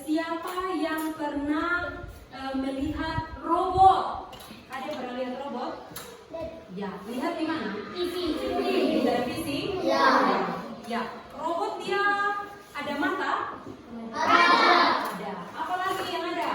siapa yang pernah melihat robot? Ada yang pernah lihat robot? Ya, lihat di mana? TV. Di televisi? Ya. Ya, robot dia ada mata? Ada. Apa lagi yang ada?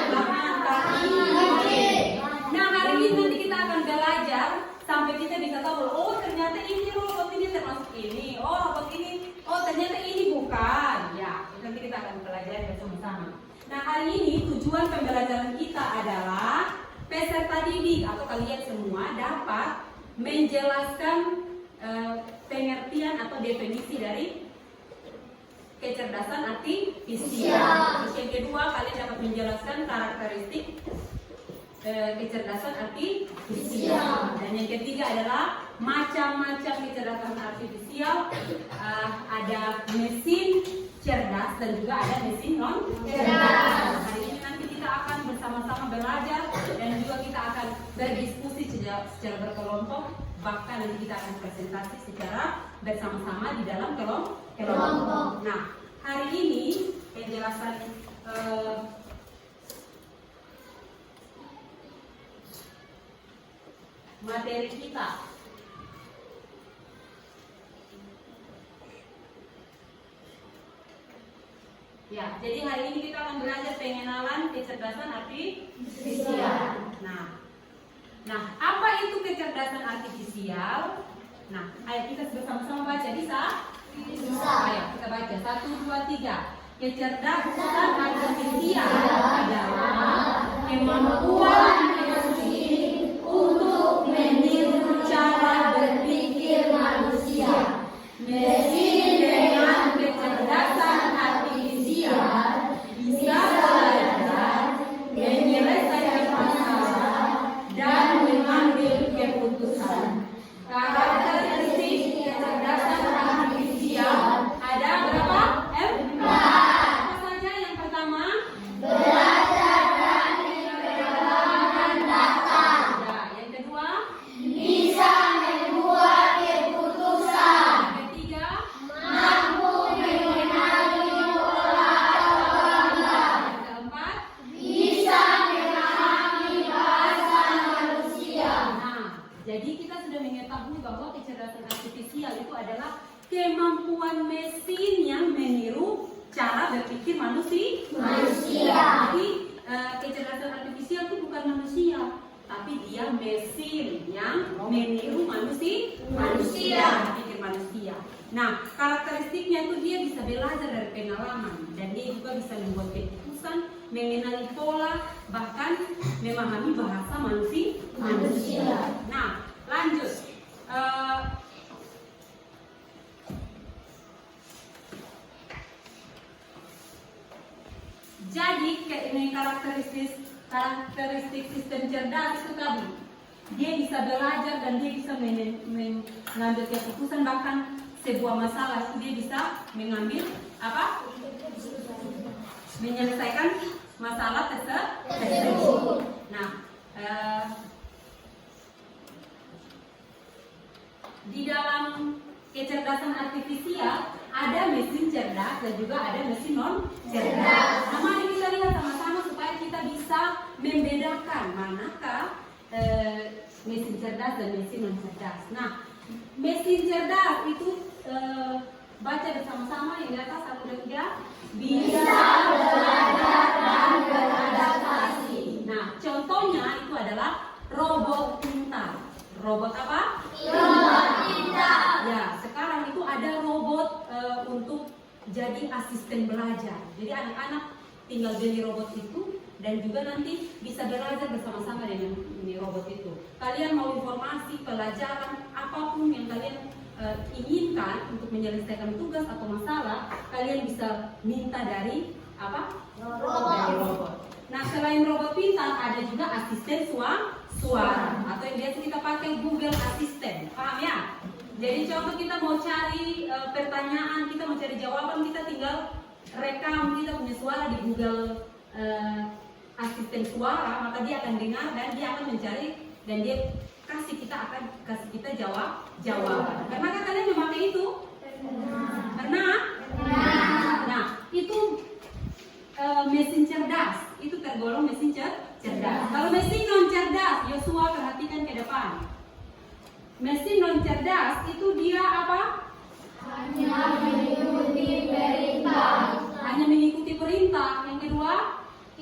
Tangan, kaki. Nah, hari ini nanti kita akan belajar sampai kita bisa tahu, oh ternyata ini robot ini termasuk ini, oh robot ini, oh ternyata ini bukan. Ya, nanti kita akan pelajari bersama-sama. Nah, hari ini tujuan pembelajaran kita adalah peserta didik atau kalian semua dapat menjelaskan pengertian atau definisi dari kecerdasan artifisial. Terus yang kedua, kalian dapat menjelaskan karakteristik kecerdasan artifisial. Dan yang ketiga adalah macam-macam kecerdasan artifisial. Ada mesin cerdas dan juga ada mesin non cerdas. Hari ini nanti kita akan bersama-sama belajar dan juga kita akan berdiskusi secara berkelompok. Bahkan nanti kita akan presentasi secara bersama-sama di dalam kelompok. Nah, hari ini penjelasan materi kita ya, jadi hari ini kita akan belajar pengenalan kecerdasan artifisial. Nah, apa itu kecerdasan artifisial? Nah, ayo kita bersama-sama baca, bisa? Ayo kita baca 1, 2, 3. Kecerdasan artifisial adalah kemampuan mesin untuk meniru cara berpikir manusia. Mesin dengan kecerdasan artifisial bisa belajar, menyelesaikan masalah, dan mengambil keputusan. Karakteristik kecerdasan artifisial ada berapa? Apa saja yang pertama? Belajar dari pengalaman data. Ya, yang kedua? Bisa membuat keputusan. Yang ketiga? Mampu mengenali pola atau gambar. Yang keempat? Bisa memahami bahasa manusia. Nah, jadi kita sudah mengetahui bahwa kecerdasan artifisial itu adalah kemampuan mesin yang meniru cara berpikir manusia. Jadi kecerdasan artifisial itu bukan manusia, tapi dia mesin yang meniru manusia, pikir manusia. Nah, karakteristiknya itu dia bisa belajar dari pengalaman dan dia juga bisa membuat keputusan, mengenali pola, bahkan memahami bahasa manusia. Nah, lanjut. Jadi karakteristik sistem cerdas itu tadi, dia bisa belajar dan dia bisa mengambil keputusan, bahkan sebuah masalah itu dia bisa mengambil apa? Menyelesaikan masalah tersebut. Nah, di dalam kecerdasan artifisial ada mesin cerdas dan juga ada mesin non cerdas. Nah, mari kita lihat sama-sama supaya kita bisa membedakan manakah mesin cerdas dan mesin non cerdas. Nah, mesin cerdas itu baca bersama-sama yang di atas 1, 2, 3. Bisa belajar dan beradaptasi. Nah, contohnya itu adalah robot pintar. Robot apa? Robot pintar. Ya, sekarang itu ada robot untuk jadi asisten belajar. Jadi anak-anak tinggal beli robot itu dan juga nanti bisa belajar bersama-sama dengan ini robot itu. Kalian mau informasi, pelajaran, apapun yang kalian inginkan untuk menyelesaikan tugas atau masalah, kalian bisa minta dari apa? Dari robot. Nah, selain robot pintar ada juga asisten suara atau yang biasa kita pakai Google Assistant, paham ya? Jadi contoh kita mau cari pertanyaan, kita mau cari jawaban, kita tinggal rekam kita punya suara di Google Assistant suara, maka dia akan dengar dan dia akan mencari dan dia akan kasih kita jawaban. Pernah kan kalian memakai itu? Pernah? Nah, itu mesin cerdas, itu tergolong mesin cerdas. Kalau mesin non cerdas, Yosua perhatikan ke depan. Mesin non cerdas itu dia apa? Hanya mengikuti perintah. Hanya mengikuti perintah. Yang kedua,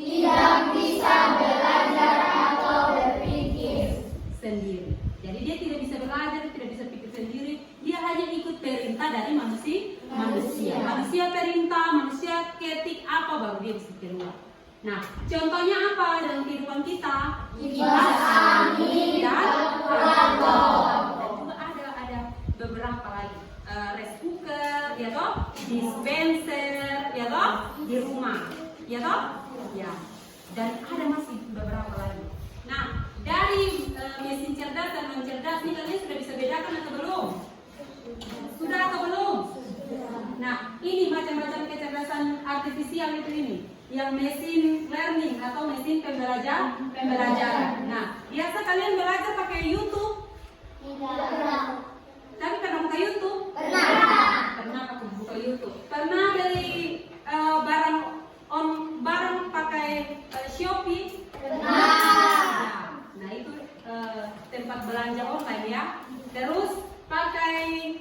Tidak bisa belajar atau berpikir sendiri. Jadi dia tidak bisa belajar, tidak bisa pikir sendiri. Dia hanya ikut perintah dari manusia. Manusia perintah, manusia ketik apa baru dia bisa keluar. Nah, contohnya apa dalam kehidupan kita? Kipas angin Dan kalkulator. juga ada beberapa lagi. Rice cooker, ya toh, dispenser, ya toh, di rumah, ya toh, ya. Dan ada masih beberapa lagi. Nah, dari mesin cerdas dan non cerdas ini kalian sudah bisa bedakan atau belum? Sudah atau belum? Nah, ini macam-macam kecerdasan artifisial itu ini. Yang mesin learning atau mesin pembelajaran. Nah, biasa kalian belajar pakai YouTube. Tidak. Tapi pernah buka YouTube? Pernah aku buka YouTube. Pernah beli barang pakai Shopee? Nah, itu tempat belanja online ya. Terus pakai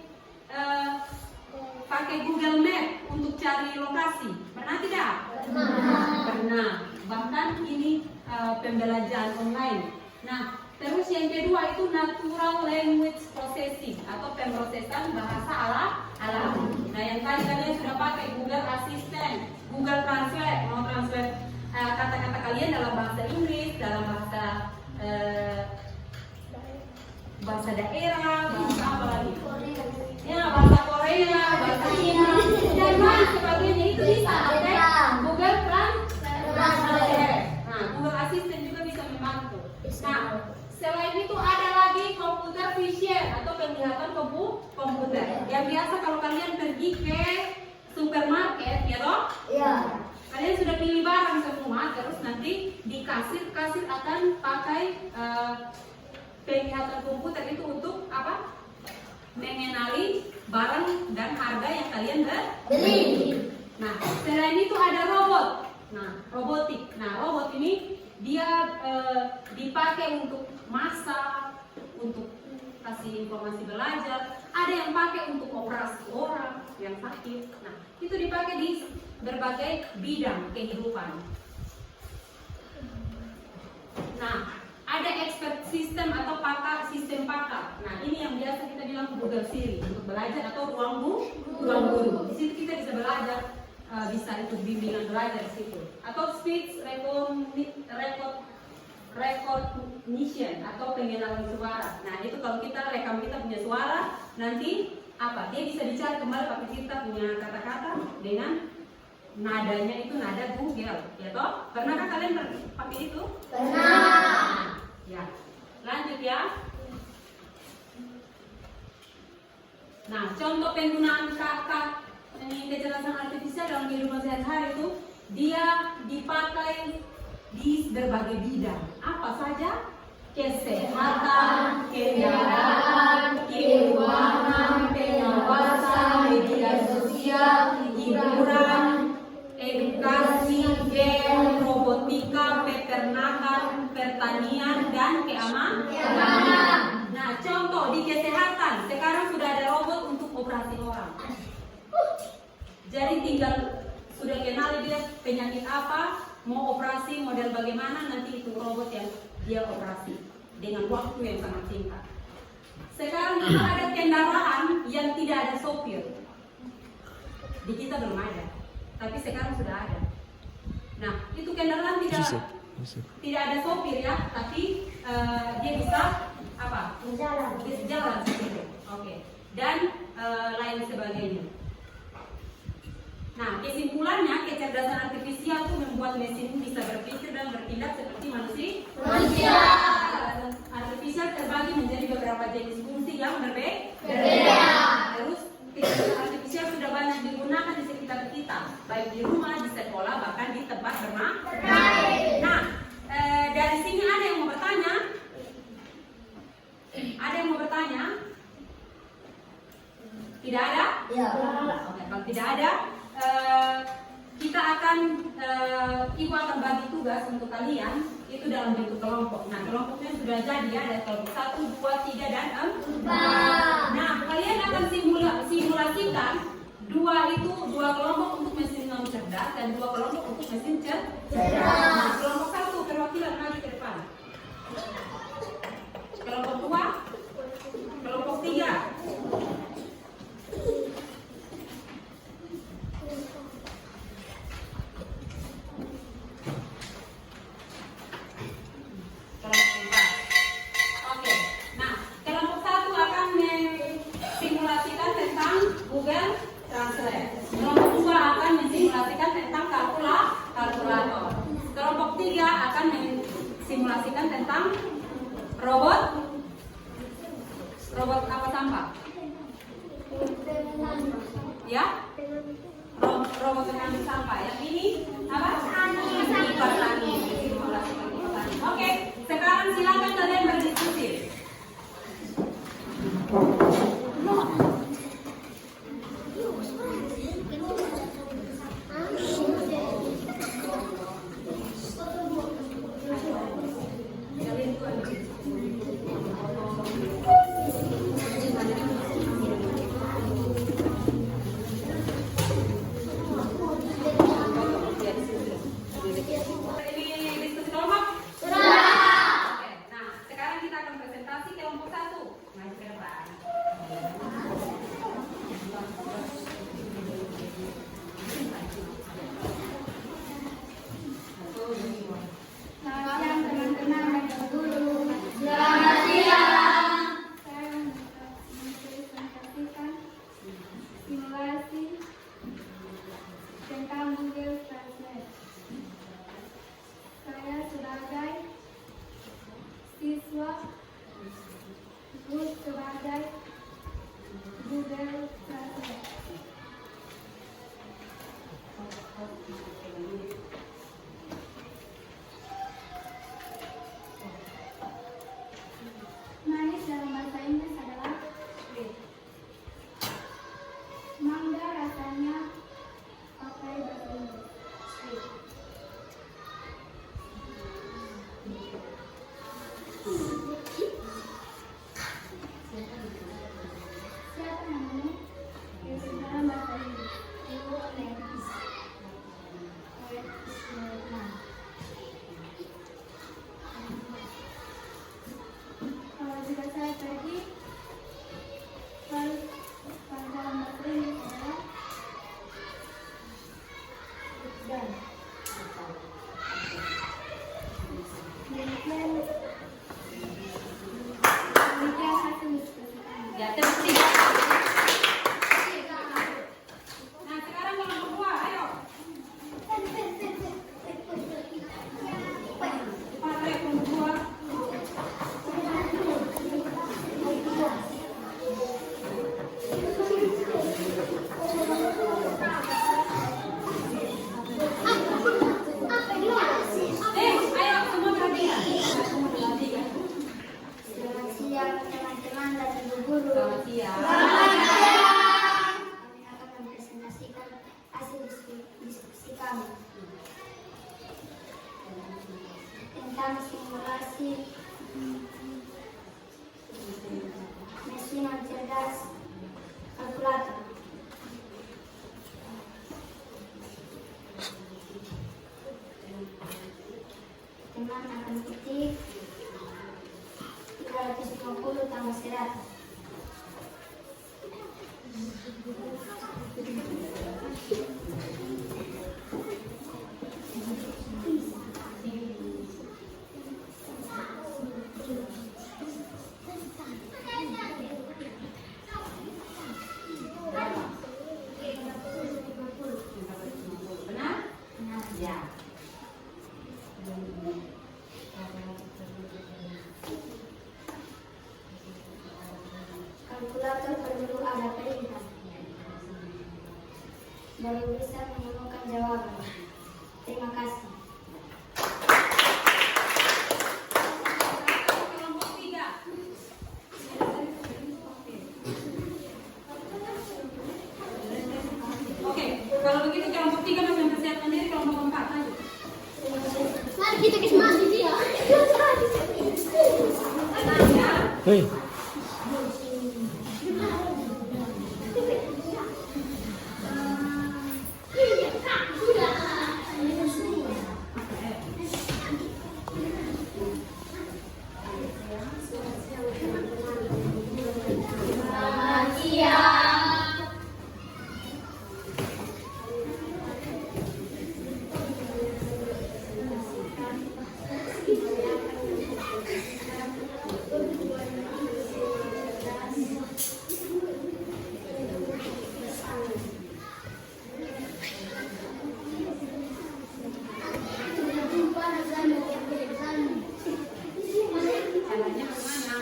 Google Map untuk cari lokasi. Pernah tidak? Pernah. Bahkan ini pembelajaran online. Nah, terus yang kedua itu natural language processing atau pemrosesan bahasa alami. Nah, yang tadi kalian sudah pakai Google Assistant, Google Translate, mau translate kata-kata kalian dalam bahasa Inggris, dalam bahasa daerah, bahasa apa lagi? Ya, bahasa Korea, bahasa Cina, dan lain sebagainya itu bisa pakai Google Translate. Nah, Google Assistant juga bisa membantu. Nah, selain itu ada lagi computer vision atau penglihatan komputer. Yang biasa kalau kalian pergi ke supermarket, ya toh? Iya. Kalian sudah pilih barang semua, terus nanti di kasir akan pakai penglihatan komputer itu untuk apa? Mengenali barang dan harga yang kalian Beli. Nah, selain itu ada robot. Nah, robotik. Nah, robot ini dia dipakai untuk masak, untuk kasih informasi belajar. Ada yang pakai untuk operasi orang yang sakit. Nah, itu dipakai di berbagai bidang kehidupan. Nah, ada expert system atau sistem pakar. Nah, ini yang biasa kita bilang Google Siri untuk belajar atau ruang guru. Di situ kita bisa belajar, bisa ikut bimbingan belajar di situ. Atau speech recognition atau pengenalan suara. Nah, itu kalau kita rekam kita punya suara, nanti apa? Dia bisa dicari kembali pakai kita punya kata-kata dengan nadanya itu nada Google, ya toh? Pernahkah kalian pakai itu? Pernah. Ya, lanjut ya. Nah, contoh penggunaan kecerdasan artifisial dalam kehidupan sehari-hari itu dia dipakai di berbagai bidang. Apa saja? Kesehatan, kendaraan, keuangan, pengawasan, media sosial, hiburan, edukasi, game, robotika, peternakan, pertanian, dan keamanan. Nah, contoh di kesehatan, sekarang sudah ada robot untuk operasi orang. Jadi tinggal sudah kenal dia penyakit apa, mau operasi model bagaimana, nanti itu robot yang dia operasi dengan waktu yang sangat singkat. Sekarang kita ada kendaraan yang tidak ada sopir. Di kita belum ada, tapi sekarang sudah ada. Nah, itu kendaraan tidak ada sopir ya, tapi dia bisa apa? Jalan seperti. Oke. Dan lain sebagainya. Nah, kesimpulannya kecerdasan artifisial itu membuat mesin bisa berpikir dan bertindak seperti manusia. Kecerdasan artifisial terbagi menjadi beberapa jenis fungsi yang berbeda. Terus kecerdasan artifisial sudah banyak digunakan di sekitar kita, baik di rumah, di sekolah, bahkan di tempat bermain. Nah, dari sini ada yang mau bertanya? Ada yang mau bertanya? Tidak ada? Ya. Oke, kalau tidak ada, kita akan ibu akan bagi tugas untuk kalian itu dalam bentuk kelompok. Nah, kelompoknya sudah jadi ya, ada kelompok 1, 2, 3 dan 4. Nah, kalian akan simulasikan dua kelompok untuk mesin non cerdas dan 2 kelompok untuk mesin cerdas. Nah, kelompok 1 perwakilan maju ke depan. Kelompok 2, kelompok 3. Oke, nah kelompok 1 akan mensimulasikan tentang Google Translate. Kelompok 2 akan mensimulasikan tentang kalkulator. Kelompok 3 akan mensimulasikan tentang robot apa sampah? Ya? Robot pengambil sampah. Yang ini apa? Kipas angin. Simulasikan kipas angin. Oke, sekarang silakan kalian berdiskusi. Diskusi kelompok? Oke, nah sekarang kita akan presentasi kelompok 1. Maju ke depan. Selamat siang teman-teman dan guru. Selamat siang. Saya mempresentasikan simulasi tentang Google Translate. Saya sebagai siswa, Gus sebagai Google Translate. Manis dalam bahasa Inggris adalah sweet. Mangga rasanya pakai bahasa Inggris sweet. Siapa namanya? Dalam bahasa Inggris. Kalau jika saya pergi, dalam bahasa Inggris adalah dan. Demikian hasil diskusi. Ya, terus 3. Nah, sekarang kelompok 2, ayo. Pakai kelompok 2. Ayo semua perhatikan. Semua perhatikan. Selamat siang teman-teman dan ibu guru. Selamat siang. Kami akan mempresentasikan hasil diskusi kami tentang simulasi mesin non cerdas kalkulator. Teman akan ketik 350 tambah 100. Benar? Ya. Kalkulator perlu ada perintah baru bisa menemukan jawaban. Terima kasih. Kelompok 3. Oke, kalau begitu kelompok 3 masih mempersiapkan kita ke masih dia. Tenang ya. Hei. Selamat siang. Caranya kemana?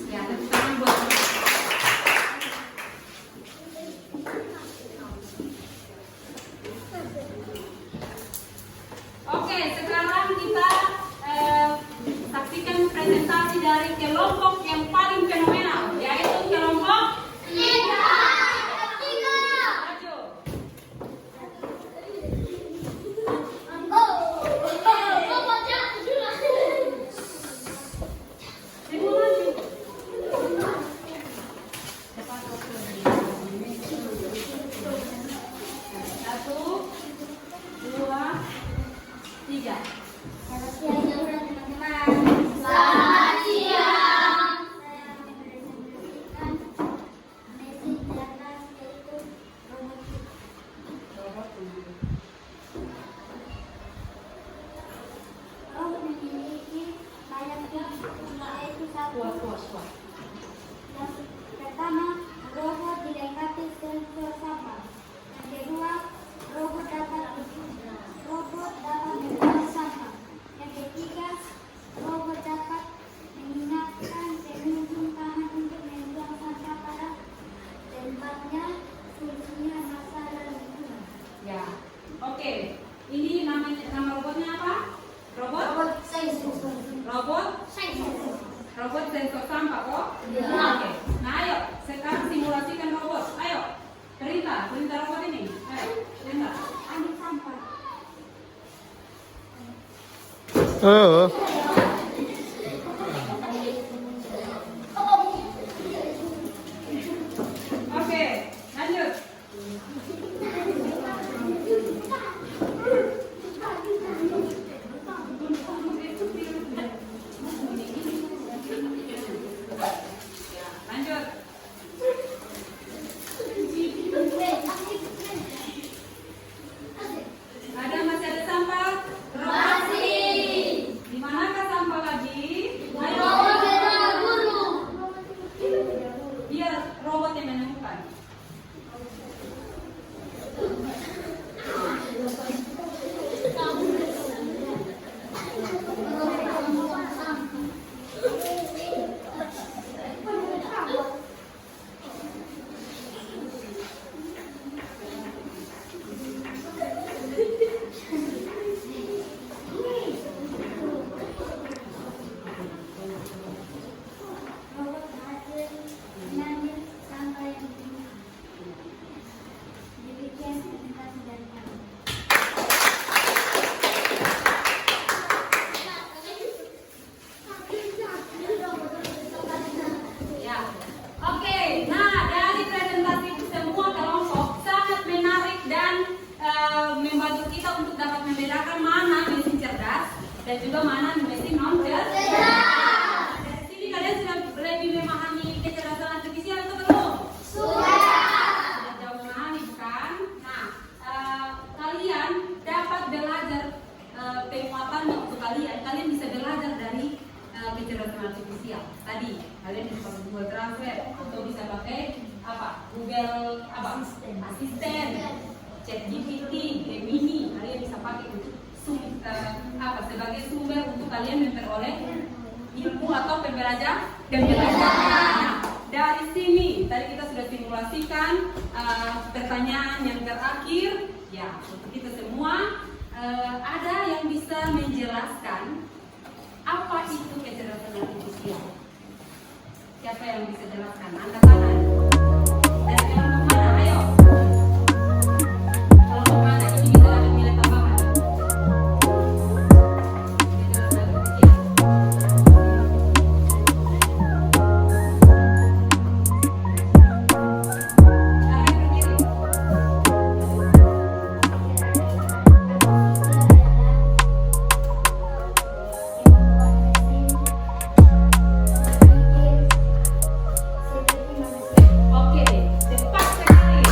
Ya, tepuk tangan buat Oke, sekarang kita saksikan presentasi dari kelompok yang paling fenomenal, yaitu kelompok maju. Ibu maju. Cepat, satu, dua, tiga. Selamat siang teman-teman. Selamat siang. Saya mempresentasikan mesin cerdas yaitu robotik. Robot memiliki banyak fungsi yaitu satu. Kuat. Yang pertama, robot dilengkapi sensor sampah. Yang kedua, robot dapat membuang sampah. Yang ketiga, robot dapat mengingatkan pengunjung taman untuk membuang sampah pada tempatnya. Fungsinya masalah lingkungan. Ya. Oke. Ini nama robotnya apa? Robot sensor sampah kok? Ya. Oke. Nah, ayo sekarang simulasikan robot. Ayo. Perintah robot ini. Ayo, perintah. Ambil sampah. Oh. Oke, lanjut. Lanjut. Masih ada sampah? Masih. Di manakah sampah lagi? Ayo. Biar robot yang menemukan. Robot berhasil mengambil sampah yang dibuang. Demikian presentasi dari kami. Ya. Oke, nah dari presentasi semua kelompok sangat menarik dan membantu kita untuk dapat membedakan mana mesin cerdas dan juga mana mesin non cerdas. Dari sini kalian sudah lebih memahami kecerdasan artifisial atau belum? Sudah jauh memahami bukan? Nah, kalian dapat belajar penguatannya untuk kalian bisa belajar dari kecerdasan kecerdasan artifisial. Tadi kalian bisa pakai Google Translate atau bisa pakai apa? Google apa? Asisten, ChatGPT, Gemini. Kalian bisa pakai untuk sebagai sumber untuk kalian memperoleh ilmu atau pembelajaran. Nah, dari sini tadi kita sudah simulasikan pertanyaan yang terakhir. Ya, untuk kita semua ada yang bisa menjelaskan apa itu kecerdasan artifisial? Siapa yang bisa jelaskan? Angkat tangan. Dari kelompok mana? Ayo. Kelompok mana? Ini bisa dapat nilai tambahan. Kecerdasan artifisial. Tangan berdiri. Oke, cepat sekali.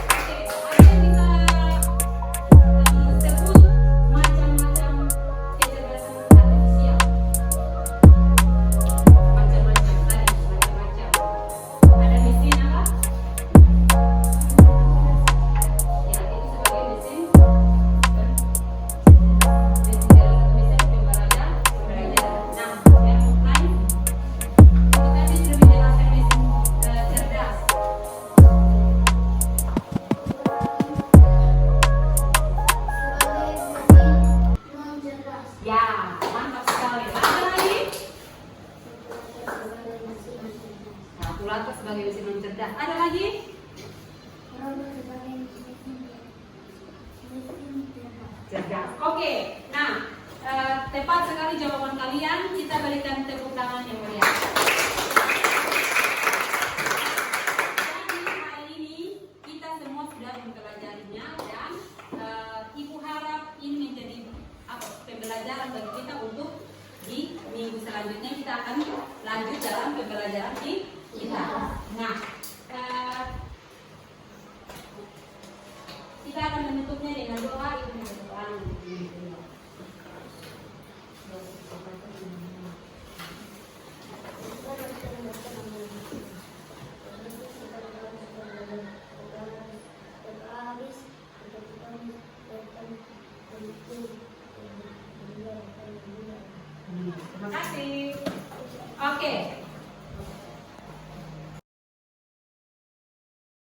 Oke, ada yang bisa sebut macam-macam kecerdasan artifisial. Macam-macam tadi, macam-macam. Ada mesin apa? Ya, itu sebagai mesin pembelajaran. Nah, yang lain. Tadi sudah menjelaskan mesin cerdas. Ya, mantap sekali. Ada lagi? Kalkulator sebagai mesin non cerdas. Ada lagi? Cerdas. Oke. Nah, tepat sekali jawaban kalian. Kita berikan tepuk tangan yang meriah. Jadi hari ini kita semua sudah mempelajarinya dan Ibu harap ini menjadi pembelajaran bagi kita untuk di minggu selanjutnya kita akan lanjut dalam pembelajaran kita. Nah, kita akan menutupnya dengan doa. Ibu berdoa. Terima kasih. Oke.